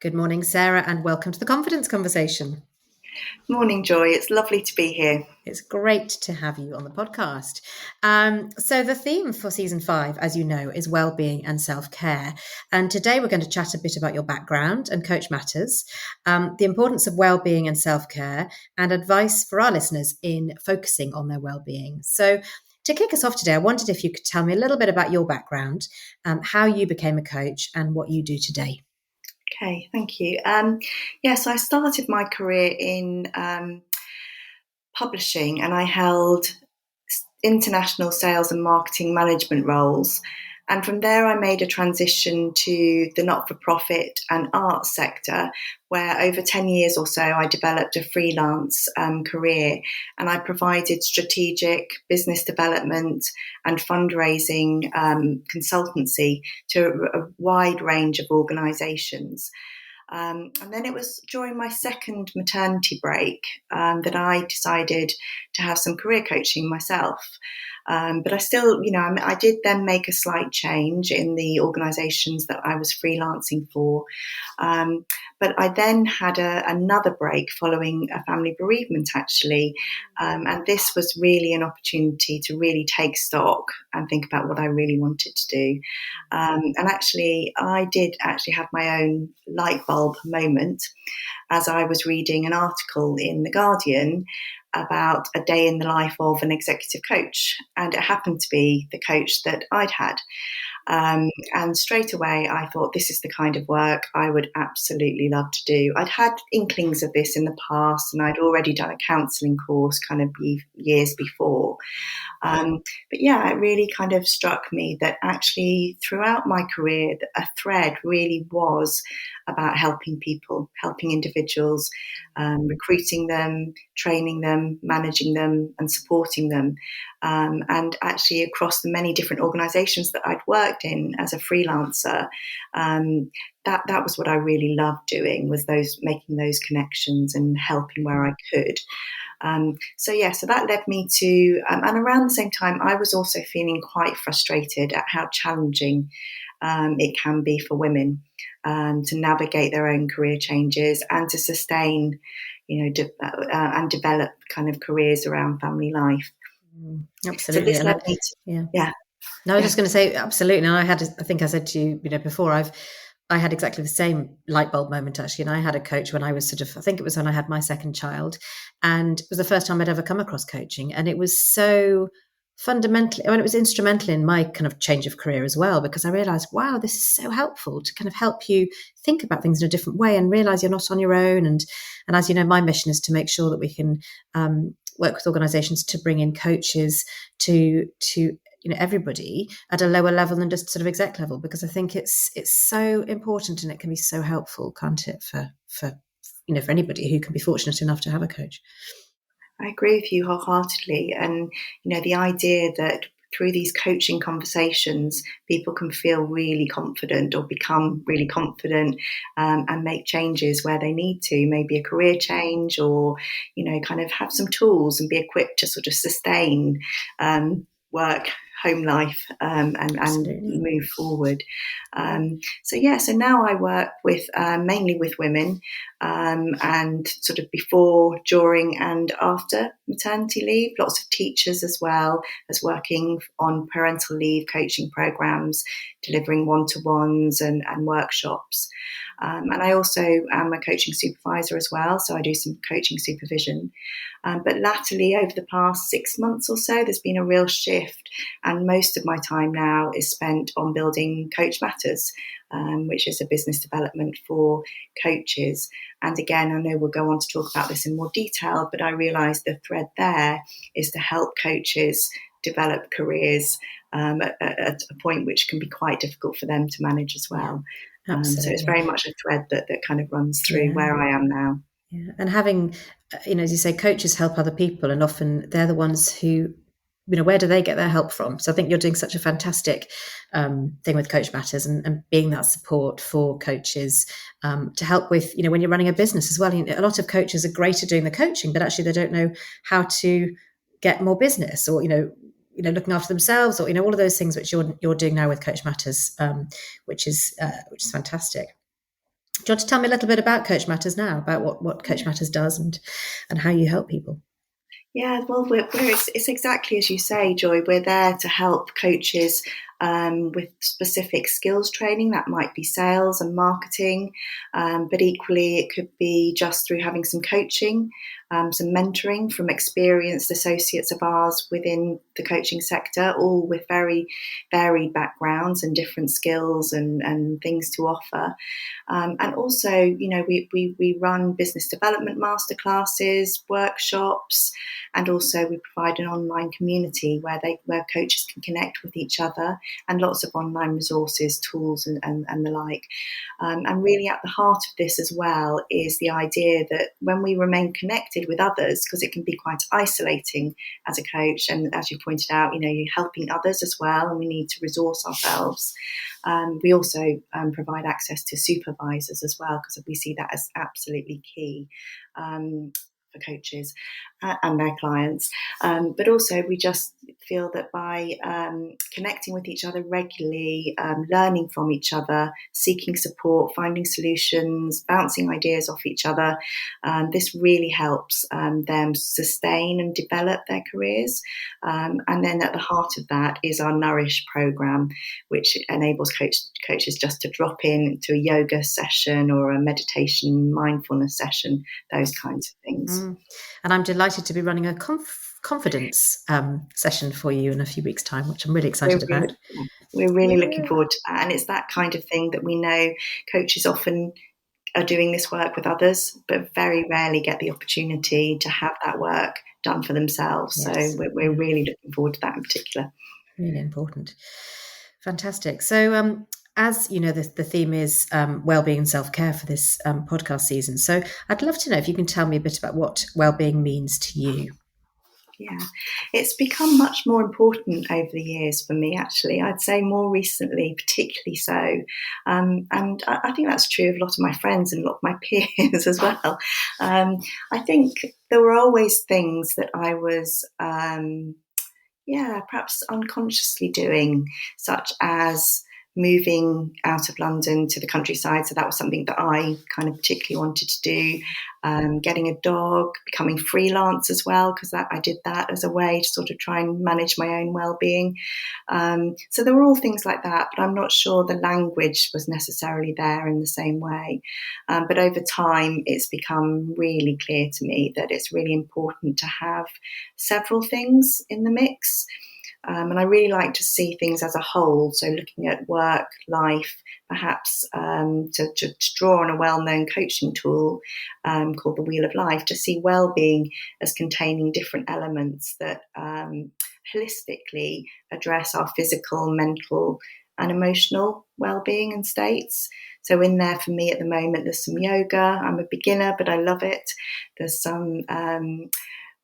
Good morning, Sarah, and welcome to the Confidence Conversation. Morning, Joy. It's lovely to be here. It's great to have you on the podcast. So the theme for season 5, as you know, is well-being and self-care. And today we're going to chat a bit about your background and Coach Matters, the importance of well-being and self-care, and advice for our listeners in focusing on their well-being. So to kick us off today, I wondered if you could tell me a little bit about your background, how you became a coach and what you do today. Okay, thank you. So I started my career in publishing, and I held international sales and marketing management roles. And from there, I made a transition to the not-for-profit and arts sector, where over 10 years or so, I developed a freelance career, and I provided strategic business development and fundraising consultancy to a wide range of organisations. And then it was during my second maternity break that I decided to have some career coaching myself. But I still, I did then make a slight change in the organisations that I was freelancing for. But I then had another break following a family bereavement, actually. And this was really an opportunity to really take stock and think about what I really wanted to do. And actually, I did actually have my own light bulb moment as I was reading an article in The Guardian about a day in the life of an executive coach. And it happened to be the coach that I'd had. And straight away, I thought this is the kind of work I would absolutely love to do. I'd had inklings of this in the past, and I'd already done a counselling course kind of years before. But yeah, it really kind of struck me that actually throughout my career, a thread really was about helping people, helping individuals, recruiting them, training them, managing them, and supporting them. And actually across the many different organisations that I'd worked in as a freelancer, that was what I really loved doing, was making those connections and helping where I could. So that led me to, and around the same time, I was also feeling quite frustrated at how challenging it can be for women to navigate their own career changes and to sustain, and develop kind of careers around family life. Absolutely. So this led me to, yeah. No, I was just going to say, absolutely. And I think I said to you, before, I had exactly the same light bulb moment, actually. And I had a coach when I was I think it was when I had my second child. And it was the first time I'd ever come across coaching. And it was so fundamentally, it was instrumental in my kind of change of career as well, because I realized, wow, this is so helpful to kind of help you think about things in a different way and realize you're not on your own. And as you know, my mission is to make sure that we can work with organizations to bring in coaches to everybody at a lower level than just sort of exec level, because I think it's so important, and it can be so helpful, can't it, for anybody who can be fortunate enough to have a coach. I agree with you wholeheartedly. And, the idea that through these coaching conversations, people can feel really confident or become really confident and make changes where they need to, maybe a career change, or, kind of have some tools and be equipped to sort of sustain work, home life, and move forward. So now I work with mainly with women, and sort of before, during, and after maternity leave. Lots of teachers as well, as working on parental leave coaching programs, delivering one-to-ones and workshops. And I also am a coaching supervisor as well, so I do some coaching supervision. But latterly, over the past 6 months or so, there's been a real shift, and most of my time now is spent on building Coach Matters, which is a business development for coaches. And again, I know we'll go on to talk about this in more detail, but I realise the thread there is to help coaches develop careers at a point which can be quite difficult for them to manage as well. So it's very much a thread that kind of runs through where I am now. Yeah. And having, as you say, coaches help other people, and often they're the ones who, where do they get their help from? So I think you're doing such a fantastic thing with Coach Matters, and being that support for coaches to help with, when you're running a business as well. A lot of coaches are great at doing the coaching, but actually they don't know how to get more business, or, looking after themselves, or, all of those things which you're doing now with Coach Matters, which is fantastic. you want to tell me a little bit about Coach Matters now, about what Coach Matters does and how you help people? Yeah, well, it's exactly as you say, Joy. We're there to help coaches with specific skills training. That might be sales and marketing, but equally it could be just through having some coaching, some mentoring from experienced associates of ours within the coaching sector, all with very varied backgrounds and different skills and things to offer. And also, we run business development masterclasses, workshops, and also we provide an online community where coaches can connect with each other, and lots of online resources, tools, and the like. And really at the heart of this as well is the idea that when we remain connected with others, because it can be quite isolating as a coach, and as you pointed out, you're helping others as well, and we need to resource ourselves. We also provide access to supervisors as well, because we see that as absolutely key for coaches and their clients. But also we just feel that by connecting with each other regularly, learning from each other, seeking support, finding solutions, bouncing ideas off each other, this really helps them sustain and develop their careers. And then at the heart of that is our Nourish programme, which enables coaches just to drop in to a yoga session or a meditation mindfulness session, those kinds of things. And I'm delighted to be running a confidence session for you in a few weeks' time, which I'm really excited about. We're really looking forward to that. And it's that kind of thing that we know coaches often are doing this work with others, but very rarely get the opportunity to have that work done for themselves. Yes. So we're really looking forward to that in particular. Really important. Fantastic. So as you know, the theme is wellbeing and self-care for this podcast season. So I'd love to know if you can tell me a bit about what wellbeing means to you. Yeah, it's become much more important over the years for me, actually. I'd say more recently, particularly so. And I think that's true of a lot of my friends and a lot of my peers as well. I think there were always things that I was, perhaps unconsciously doing, such as moving out of London to the countryside. So that was something that I kind of particularly wanted to do. Getting a dog, becoming freelance as well, because I did that as a way to sort of try and manage my own well-being. So there were all things like that, but I'm not sure the language was necessarily there in the same way. But over time, it's become really clear to me that it's really important to have several things in the mix. And I really like to see things as a whole. So looking at work, life, perhaps to draw on a well-known coaching tool called the Wheel of Life, to see well-being as containing different elements that holistically address our physical, mental, and emotional well-being and states. So in there for me at the moment, there's some yoga. I'm a beginner, but I love it. There's some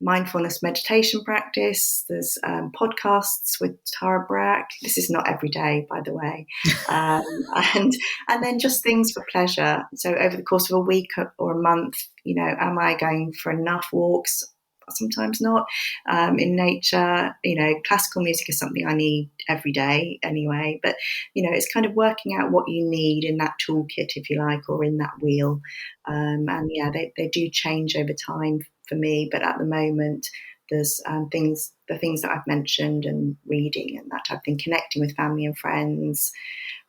mindfulness meditation practice. There's podcasts with Tara Brach. This is not every day, by the way. And then just things for pleasure. So over the course of a week or a month, am I going for enough walks? Sometimes not. In nature, classical music is something I need every day anyway. But, it's kind of working out what you need in that toolkit, if you like, or in that wheel. They do change over time for me. But at the moment, there's the things that I've mentioned, and reading and that type of thing, connecting with family and friends,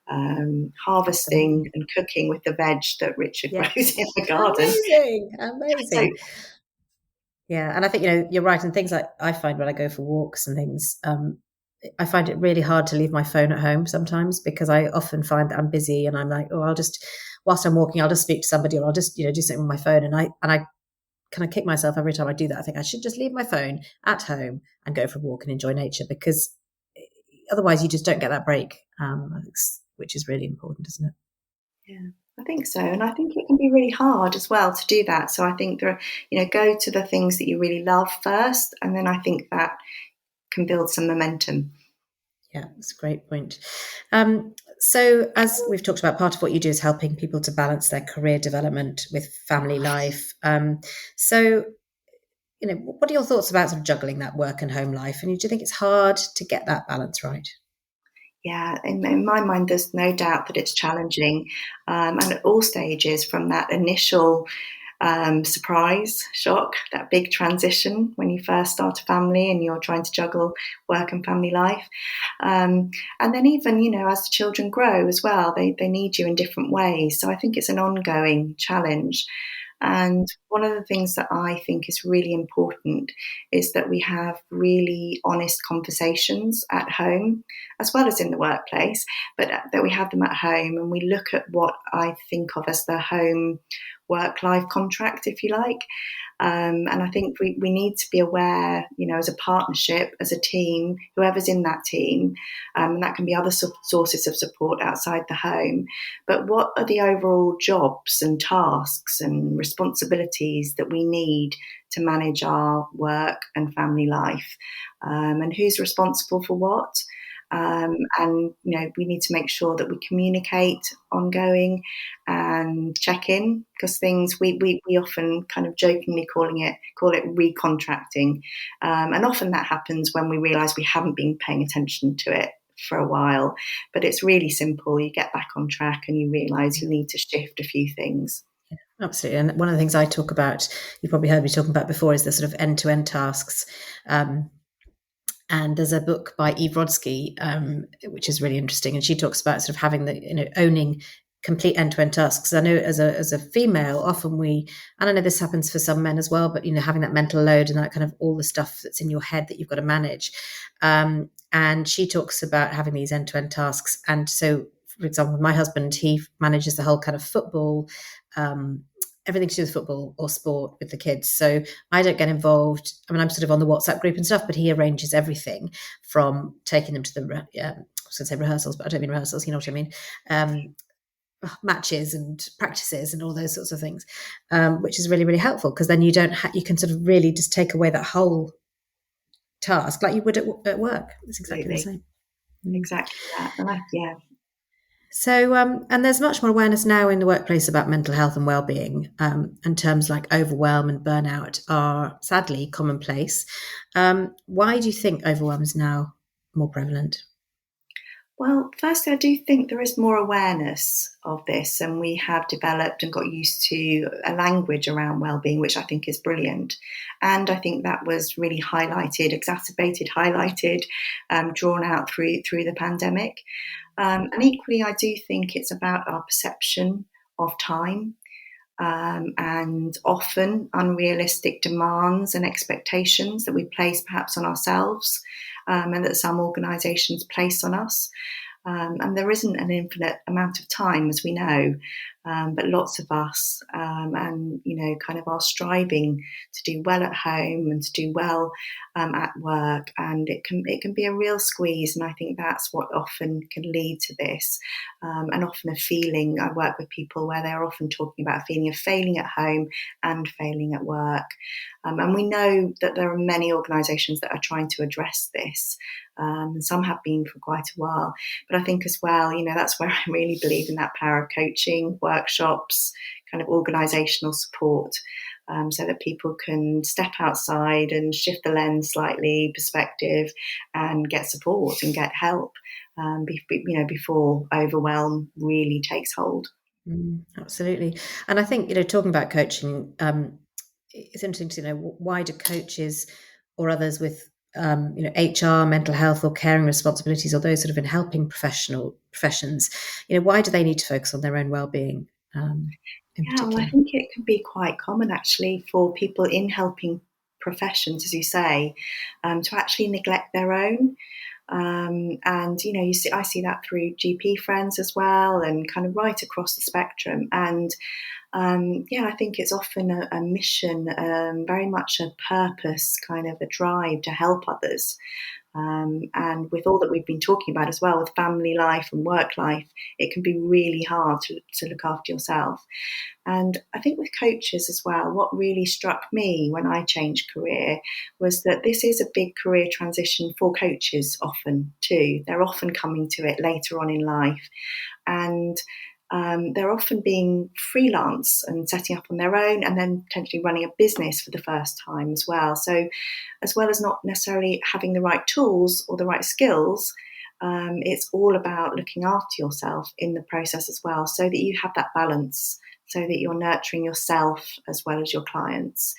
harvesting and cooking with the veg that Richard grows in the garden. Amazing. Yeah, and I think, you're right. And things like I find when I go for walks and things, I find it really hard to leave my phone at home sometimes, because I often find that I'm busy and I'm like, I'll just, whilst I'm walking, I'll just speak to somebody, or I'll just, do something with my phone. And I kind of kick myself every time I do that. I think I should just leave my phone at home and go for a walk and enjoy nature, because otherwise you just don't get that break, which is really important, isn't it? Yeah. I think so. And I think it can be really hard as well to do that. So I think there are, go to the things that you really love first. And then I think that can build some momentum. Yeah, that's a great point. So as we've talked about, part of what you do is helping people to balance their career development with family life. So, what are your thoughts about sort of juggling that work and home life? And do you think it's hard to get that balance right? Yeah, in my mind, there's no doubt that it's challenging, and at all stages, from that initial surprise, shock, that big transition when you first start a family and you're trying to juggle work and family life. And then even, as the children grow as well, they need you in different ways. So I think it's an ongoing challenge. And one of the things that I think is really important is that we have really honest conversations at home, as well as in the workplace, but that we have them at home and we look at what I think of as the home work-life contract, if you like. And I think we need to be aware, as a partnership, as a team, whoever's in that team, and that can be other sources of support outside the home. But what are the overall jobs and tasks and responsibilities that we need to manage our work and family life? And who's responsible for what? And we need to make sure that we communicate ongoing and check in, because things we often kind of jokingly call it recontracting, and often that happens when we realise we haven't been paying attention to it for a while. But it's really simple. You get back on track and you realise you need to shift a few things. Absolutely. And one of the things I talk about, you probably heard me talking about before, is the sort of end-to-end tasks. And there's a book by Eve Rodsky, which is really interesting. And she talks about sort of having owning complete end-to-end tasks. I know as a female, often and I know this happens for some men as well, but, having that mental load and that kind of all the stuff that's in your head that you've got to manage. And she talks about having these end-to-end tasks. And so, for example, my husband, he manages the whole kind of football, everything to do with football or sport with the kids. So I don't get involved. I mean, I'm sort of on the WhatsApp group and stuff, but he arranges everything from taking them to the, I was going to say rehearsals, but I don't mean rehearsals, you know what I mean? Matches and practices and all those sorts of things, which is really, really helpful, because then you can sort of really just take away that whole task like you would at work. It's exactly the same. Exactly that. And So, and there's much more awareness now in the workplace about mental health and well-being, and terms like overwhelm and burnout are sadly commonplace. Why do you think overwhelm is now more prevalent? Well, firstly, I do think there is more awareness of this, and we have developed and got used to a language around wellbeing, which I think is brilliant. And I think that was really highlighted, drawn out through the pandemic. And equally, I do think it's about our perception of time, and often unrealistic demands and expectations that we place perhaps on ourselves, and that some organisations place on us. And there isn't an infinite amount of time, as we know, but lots of us, and kind of are striving to do well at home and to do well at work, and it can be a real squeeze. And I think that's what often can lead to this, and often a feeling. I work with people where they're often talking about a feeling of failing at home and failing at work, and we know that there are many organisations that are trying to address this. And some have been for quite a while. But I think as well, that's where I really believe in that power of coaching, workshops, kind of organisational support, so that people can step outside and shift the lens slightly, perspective, and get support and get help, before overwhelm really takes hold. Absolutely. And I think, talking about coaching, it's interesting to know, why do coaches or others with HR, mental health, or caring responsibilities, or those sort of in helping professions, why do they need to focus on their own well-being in Yeah, well, particular? I think it can be quite common actually for people in helping professions, as you say, to actually neglect their own. And I see that through GP friends as well, and kind of right across the spectrum. And I think it's often a mission, very much a purpose, kind of a drive to help others. And with all that we've been talking about as well, with family life and work life, it can be really hard to look after yourself. And I think with coaches as well, what really struck me when I changed career was that this is a big career transition for coaches often too. They're often coming to it later on in life. And they're often being freelance and setting up on their own, and then potentially running a business for the first time as well. So as well as not necessarily having the right tools or the right skills, It's all about looking after yourself in the process as well, so that you have that balance, so that you're nurturing yourself as well as your clients.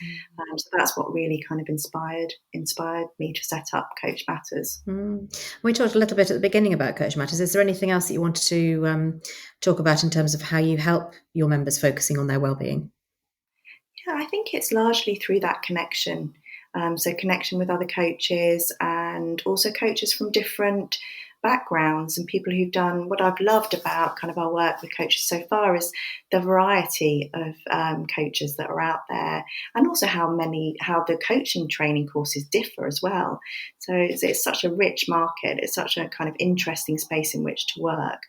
So that's what really kind of inspired me to set up Coach Matters. We talked a little bit at the beginning about Coach Matters. Is there anything else that you wanted to talk about in terms of how you help your members focusing on their well-being? Yeah, I think it's largely through that connection. So connection with other coaches, and also coaches from different backgrounds and people who've done. What I've loved about kind of our work with coaches so far is the variety of coaches that are out there, and also how the coaching training courses differ as well. So it's such a rich market. It's such a kind of interesting space in which to work.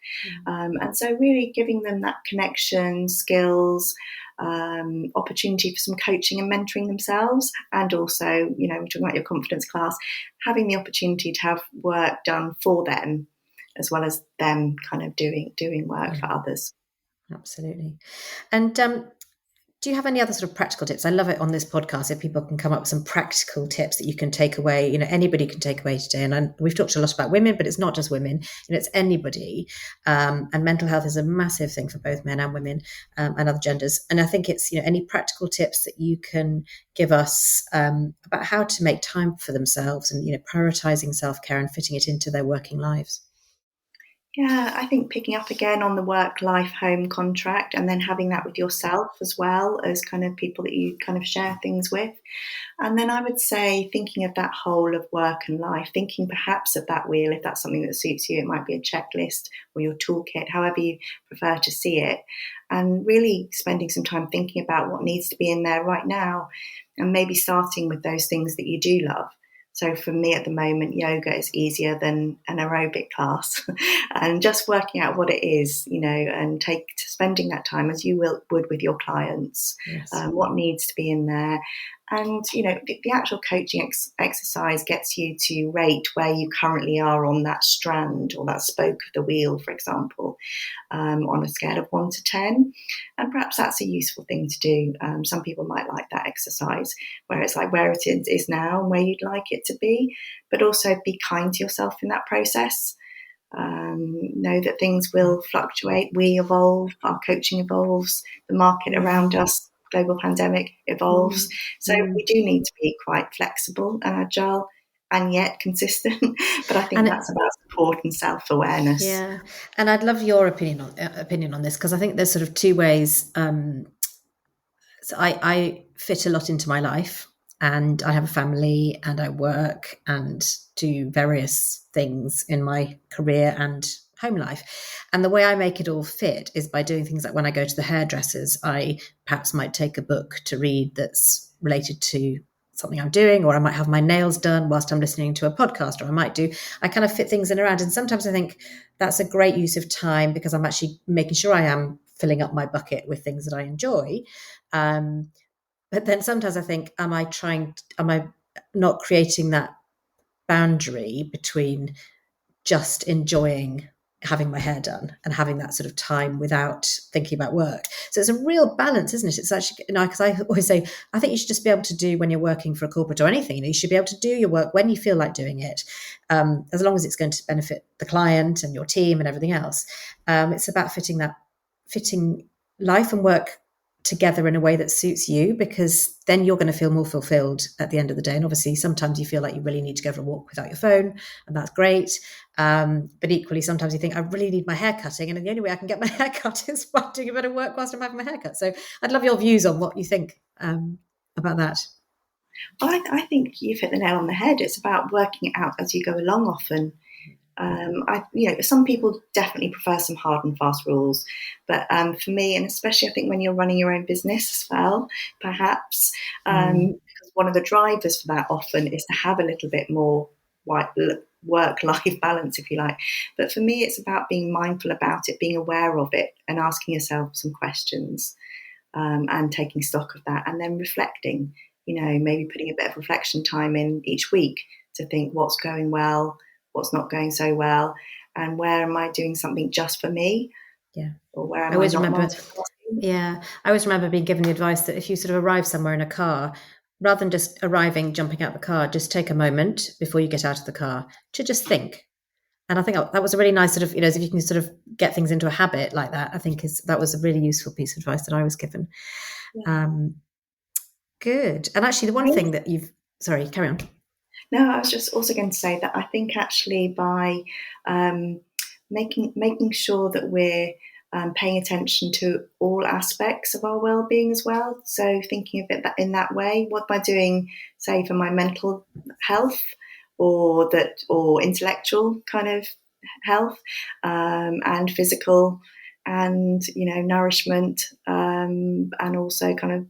And so really giving them that connection, skills, opportunity for some coaching and mentoring themselves, and also, we're talking about your confidence class, having the opportunity to have work done for them as well as them kind of doing work for others. Absolutely. And do you have any other sort of practical tips? I love it on this podcast if people can come up with some practical tips that you can take away, anybody can take away today. And we've talked a lot about women, but it's not just women, it's anybody. And mental health is a massive thing for both men and women, and other genders. And I think it's, any practical tips that you can give us about how to make time for themselves and, prioritizing self-care and fitting it into their working lives. Yeah, I think picking up again on the work-life-home contract, and then having that with yourself as well as kind of people that you kind of share things with. And then I would say thinking of that whole of work and life, thinking perhaps of that wheel, if that's something that suits you. It might be a checklist or your toolkit, however you prefer to see it. And really spending some time thinking about what needs to be in there right now, and maybe starting with those things that you do love. So for me at the moment, yoga is easier than an aerobic class, and just working out what it is, and spending that time as you would with your clients. Yes. What needs to be in there. And, the actual coaching exercise gets you to rate where you currently are on that strand or that spoke of the wheel, for example, on a scale of 1 to 10. And perhaps that's a useful thing to do. Some people might like that exercise, where it's like where it is now and where you'd like it to be, but also be kind to yourself in that process. Know that things will fluctuate. We evolve, our coaching evolves, the market around us, global pandemic evolves. So we do need to be quite flexible and agile, and yet consistent. But I think that's about support and self-awareness. Yeah, and I'd love your opinion on this, because I think there's sort of two ways. So I fit a lot into my life, and I have a family, and I work and do various things in my career and home life. And the way I make it all fit is by doing things like when I go to the hairdressers, I perhaps might take a book to read that's related to something I'm doing, or I might have my nails done whilst I'm listening to a podcast, or I kind of fit things in around. And sometimes I think that's a great use of time, because I'm actually making sure I am filling up my bucket with things that I enjoy. But then sometimes I think, am I not creating that boundary between just enjoying having my hair done and having that sort of time without thinking about work? So it's a real balance, isn't it? It's actually, because I always say, I think you should just be able to do, when you're working for a corporate or anything, you should be able to do your work when you feel like doing it, as long as it's going to benefit the client and your team and everything else. It's about fitting life and work together in a way that suits you, because then you're going to feel more fulfilled at the end of the day. And obviously sometimes you feel like you really need to go for a walk without your phone, and that's great. But equally, sometimes you think, I really need my hair cutting, and the only way I can get my hair cut is by doing a bit of work whilst I'm having my hair cut. So I'd love your views on what you think about that. I think you've hit the nail on the head. It's about working it out as you go along often. Some people definitely prefer some hard and fast rules, but for me, and especially I think when you're running your own business as well, perhaps, because one of the drivers for that often is to have a little bit more work-life balance, if you like. But for me, it's about being mindful about it, being aware of it, and asking yourself some questions, and taking stock of that, and then reflecting. Maybe putting a bit of reflection time in each week to think what's going well, what's not going so well, and where am I doing something just for me? Yeah. Or where am I always I not remember, I always remember being given the advice that if you sort of arrive somewhere in a car, rather than just arriving, jumping out the car, just take a moment before you get out of the car to just think. And I think that was a really nice sort of, if you can sort of get things into a habit like that, I think that was a really useful piece of advice that I was given. Yeah. Good. And actually, the one thing that sorry, carry on. No, I was just also going to say that I think actually by making sure that we're paying attention to all aspects of our well-being as well. So thinking of it in that way, what am I doing, say, for my mental health or intellectual kind of health, and physical, and nourishment, and also kind of,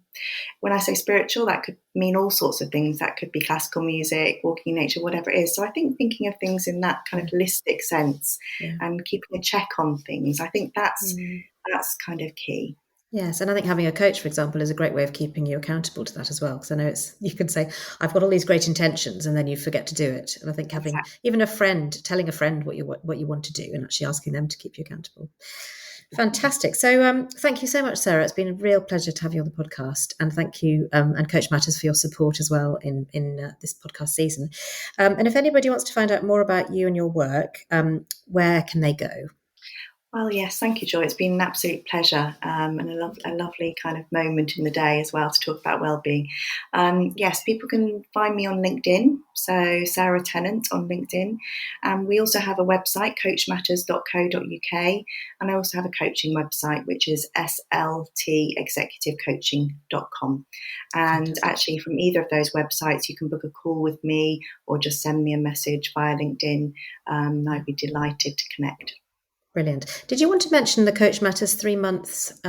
when I say spiritual, that could mean all sorts of things. That could be classical music, walking in nature, whatever it is. So I think thinking of things in that kind of holistic sense, and keeping a check on things, I think that's kind of key. Yes, and I think having a coach, for example, is a great way of keeping you accountable to that as well. Because I know you can say, I've got all these great intentions, and then you forget to do it. And I think having even a friend, telling a friend what you want to do, and actually asking them to keep you accountable. Fantastic. So thank you so much, Sarah. It's been a real pleasure to have you on the podcast. And thank you, and Coach Matters, for your support as well in this podcast season. And if anybody wants to find out more about you and your work, where can they go? Well, yes, thank you, Joy. It's been an absolute pleasure, and a lovely kind of moment in the day as well to talk about wellbeing. Yes, people can find me on LinkedIn, so Sarah Tennant on LinkedIn. We also have a website, coachmatters.co.uk, and I also have a coaching website, which is sltexecutivecoaching.com. And Fantastic. Actually, from either of those websites, you can book a call with me or just send me a message via LinkedIn. I'd be delighted to connect. Brilliant. Did you want to mention the Coach Matters 3 months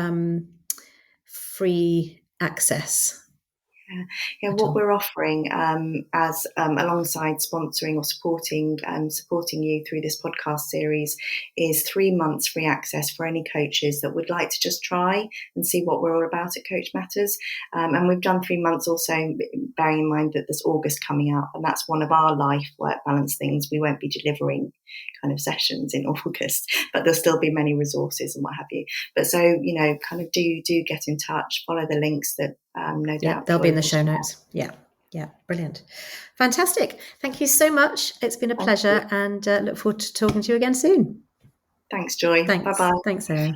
free access? Yeah, what we're offering, as alongside sponsoring or supporting you through this podcast series, is 3 months free access for any coaches that would like to just try and see what we're all about at Coach Matters. And we've done 3 months also, bearing in mind that there's August coming up, and that's one of our life work balance things. We won't be delivering kind of sessions in August, but there'll still be many resources and what have you. But so, kind of do get in touch, follow the links that no doubt they'll be in the show notes. Yeah, brilliant. Fantastic. Thank you so much. It's been a pleasure, and look forward to talking to you again soon. Thanks, Joy. Thanks. Bye-bye. Thanks, Sarah.